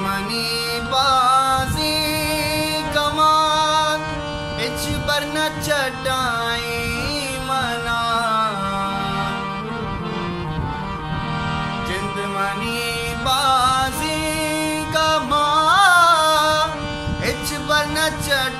money बाजी कमान etch पर न चटाई मना जिंद मनी बाजी कमान इच पर न चटाई